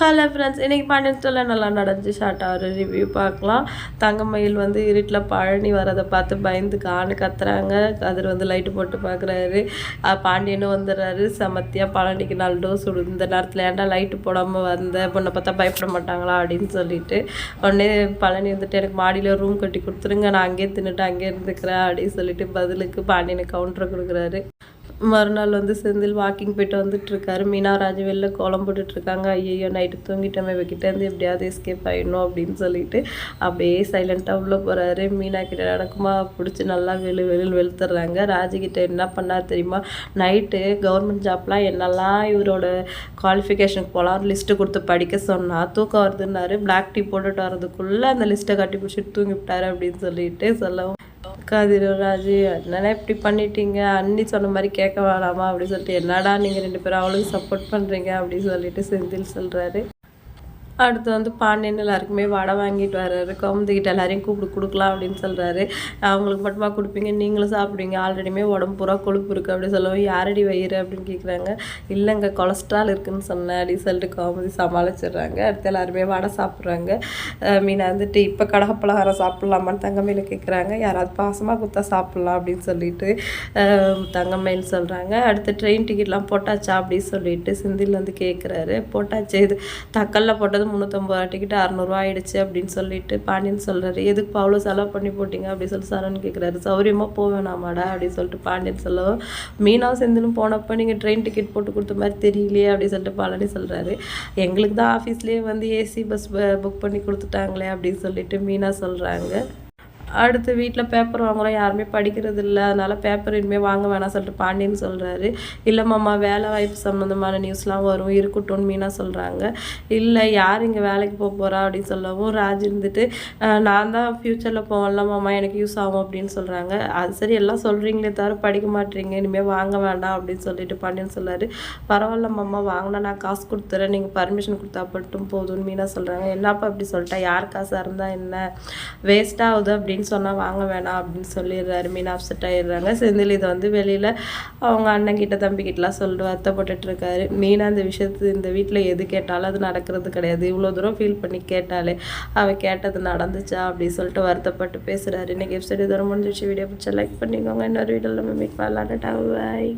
Hello friends, இன்றைக்கி பாண்டியன் நல்லா நடந்துச்சு. ஷார்ட்டாக ஒரு ரிவ்யூ பார்க்கலாம். தங்கமயில் இருட்டில் பழனி வரதை பார்த்து பயந்து கத்துறாங்க. கதிர் லைட்டு போட்டு பார்க்குறாரு. பாண்டியனும் வந்துடுறாரு. செமத்தியாக பழனிக்கு 4 டோஸ் விடு, இந்த நேரத்தில் ஏன்டா லைட்டு போடாமல் வந்த, பொண்ணை பார்த்தா பயப்பட மாட்டாங்களா அப்படின்னு சொல்லிட்டு உடனே பழனி எனக்கு மாடியில் ரூம் கட்டி கொடுத்துருங்க, நான் அங்கேயே தின்னுட்டு அங்கேயே இருந்துக்கிறேன் அப்படின்னு சொல்லிட்டு பதிலுக்கு பாண்டியனுக்கு கவுண்டரை கொடுக்குறாரு. மறுநாள் செந்தில் வாக்கிங் போயிட்டு வந்துட்டுருக்காரு. மீனாராஜ் வெளில கோலம் போட்டுட்ருக்காங்க. ஐயோ நைட்டு தூங்கிட்டோமே, இவக்கிட்டேருந்து எப்படியாவது எஸ்கேப் ஆகிடணும் அப்படின்னு சொல்லிட்டு அப்படியே சைலண்ட்டாக உள்ளே போகிறாரு. மீனா கிட்ட நடக்குமா பிடிச்சி நல்லா வெளுத்துடுறாங்க. ராஜுக்கிட்ட என்ன பண்ணார் தெரியுமா, நைட்டு கவர்மெண்ட் ஜாப்லாம் என்னெல்லாம் இவரோட குவாலிஃபிகேஷனுக்கு போகலாம் லிஸ்ட்டு கொடுத்து படிக்க சொன்னால் தூக்கம் வருதுன்னாரு. பிளாக் டீ போட்டுட்டு வரதுக்குள்ளே அந்த லிஸ்ட்டை கட்டி பிடிச்சிட்டு தூங்கிவிட்டாரு அப்படின்னு சொல்லிட்டு சொல்லவும், கதிரராஜ் என்னடா இப்படி பண்ணிட்டீங்க, அண்ணி சொன்ன மாதிரி கேட்க வேணாமா அப்படின்னு சொல்லிட்டு, என்னடா நீங்கள் 2 பேரும் அவளுக்கு சப்போர்ட் பண்ணுறீங்க அப்படின்னு சொல்லிட்டு செந்தில் சொல்கிறாரு. அடுத்து பாண்டியன் எல்லாருக்குமே வடை வாங்கிட்டு வர்றாரு. கவுந்துக்கிட்ட எல்லாரையும் கொடுக்கலாம் அப்படின்னு சொல்கிறாரு. அவங்களுக்கு மட்டுமா கொடுப்பீங்க, நீங்களும் சாப்பிடுவீங்க, ஆல்ரெடியுமே உடம்பு பூரா கொழுப்பு இருக்குது அப்படின்னு சொல்லவும், யாரடி வயிறு அப்படின்னு கேட்குறாங்க. இல்லைங்க கொலஸ்ட்ரால் இருக்குதுன்னு சொன்னேன் அப்படின்னு சொல்லிட்டு கவுந்தி சமாளிச்சிடுறாங்க. அடுத்து எல்லாருமே வடை சாப்பிட்றாங்க. மீனா இப்போ கடகப்பலகாரம் சாப்பிட்லாமான்னு தங்கமயில கேட்குறாங்க. யாராவது பாசமாக கொடுத்தா சாப்பிட்லாம் அப்படின்னு சொல்லிட்டு தங்கமயில் சொல்கிறாங்க. அடுத்து ட்ரெயின் டிக்கெட்லாம் போட்டாச்சா அப்படின்னு சொல்லிட்டு செந்தில் கேட்குறாரு. போட்டாச்சு, இது தக்கல்ல போட்டது 350 டிக்கெட் 600 ஆயிடுச்சு அப்படின்னு சொல்லிட்டு பாண்டியன் சொல்கிறாரு. எதுக்கு அவ்வளோ செலவு பண்ணி போட்டிங்க அப்படின்னு சொல்லி சரண் கேட்குறாரு. சௌரியமாக போவேணாமாடா அப்படின்னு சொல்லிட்டு பாண்டியன் சொல்லவும், மீனாவும் செந்திலும் போனப்போ நீங்கள் ட்ரெயின் டிக்கெட் போட்டு கொடுத்த மாதிரி தெரியலையே அப்படின்னு சொல்லிட்டு பழனி சொல்கிறாரு. எங்களுக்கு தான் ஆஃபீஸ்லேயே ஏசி பஸ் புக் பண்ணி கொடுத்துட்டாங்களே அப்படின்னு சொல்லிட்டு மீனா சொல்கிறாங்க. அடுத்து வீட்டில் பேப்பர் வாங்குகிறோம், யாருமே படிக்கிறது இல்லை, அதனால் பேப்பர் இனிமேல் வாங்க வேணாம் சொல்லிட்டு பாண்டியன் சொல்கிறாரு. இல்லை மாமா வேலை வாய்ப்பு சம்மந்தமான நியூஸ்லாம் வரும், இருக்கட்டும்னு மீனா சொல்கிறாங்க. இல்லை யார் இங்கே வேலைக்கு போகிறா அப்படின்னு சொல்லவும், ராஜ் நான் தான் ஃப்யூச்சரில் போவேன்ல மாமா, எனக்கு யூஸ் ஆகும் அப்படின்னு சொல்கிறாங்க. அது சரி எல்லாம் சொல்கிறீங்களே தவிர படிக்க மாட்டீங்க, இனிமேல் வாங்க வேண்டாம் அப்படின்னு சொல்லிட்டு பாண்டியன் சொல்கிறாரு. பரவாயில்ல மாமா, வாங்கினா நான் காசு கொடுத்துறேன், நீங்கள் பர்மிஷன் கொடுத்தா மட்டும் போதும்னு மீனா சொல்கிறாங்க. என்னப்பா அப்படி சொல்லிட்டா, யார் காசாக இருந்தால் என்ன, வேஸ்ட் ஆகுது அப்படின்னு சொன்னால் வாங்க வேணாம் அப்படின்னு சொல்லிடுறாரு. மீனா அப்செட் ஆகிடுறாங்க. செந்தில் இதை வெளியில் அவங்க அண்ணன்கிட்ட தம்பிக்கிட்டலாம் சொல்லிட்டு வருத்தப்பட்டுருக்காரு. மீனா இந்த வீட்டில் எது கேட்டாலும் அது நடக்கிறது கிடையாது, இவ்வளோ தூரம் ஃபீல் பண்ணி கேட்டாலே அவள் கேட்டது நடந்துச்சா அப்படின்னு சொல்லிட்டு வருத்தப்பட்டு பேசுகிறாரு. இன்றைக்கி எபிசோட் இதோட முடிஞ்சிச்சு. வீடியோ பிடிச்சா லைக் பண்ணிக்கோங்க. இன்னொரு வீடியோவில் மீட் பண்ணலான்னு. பாய்.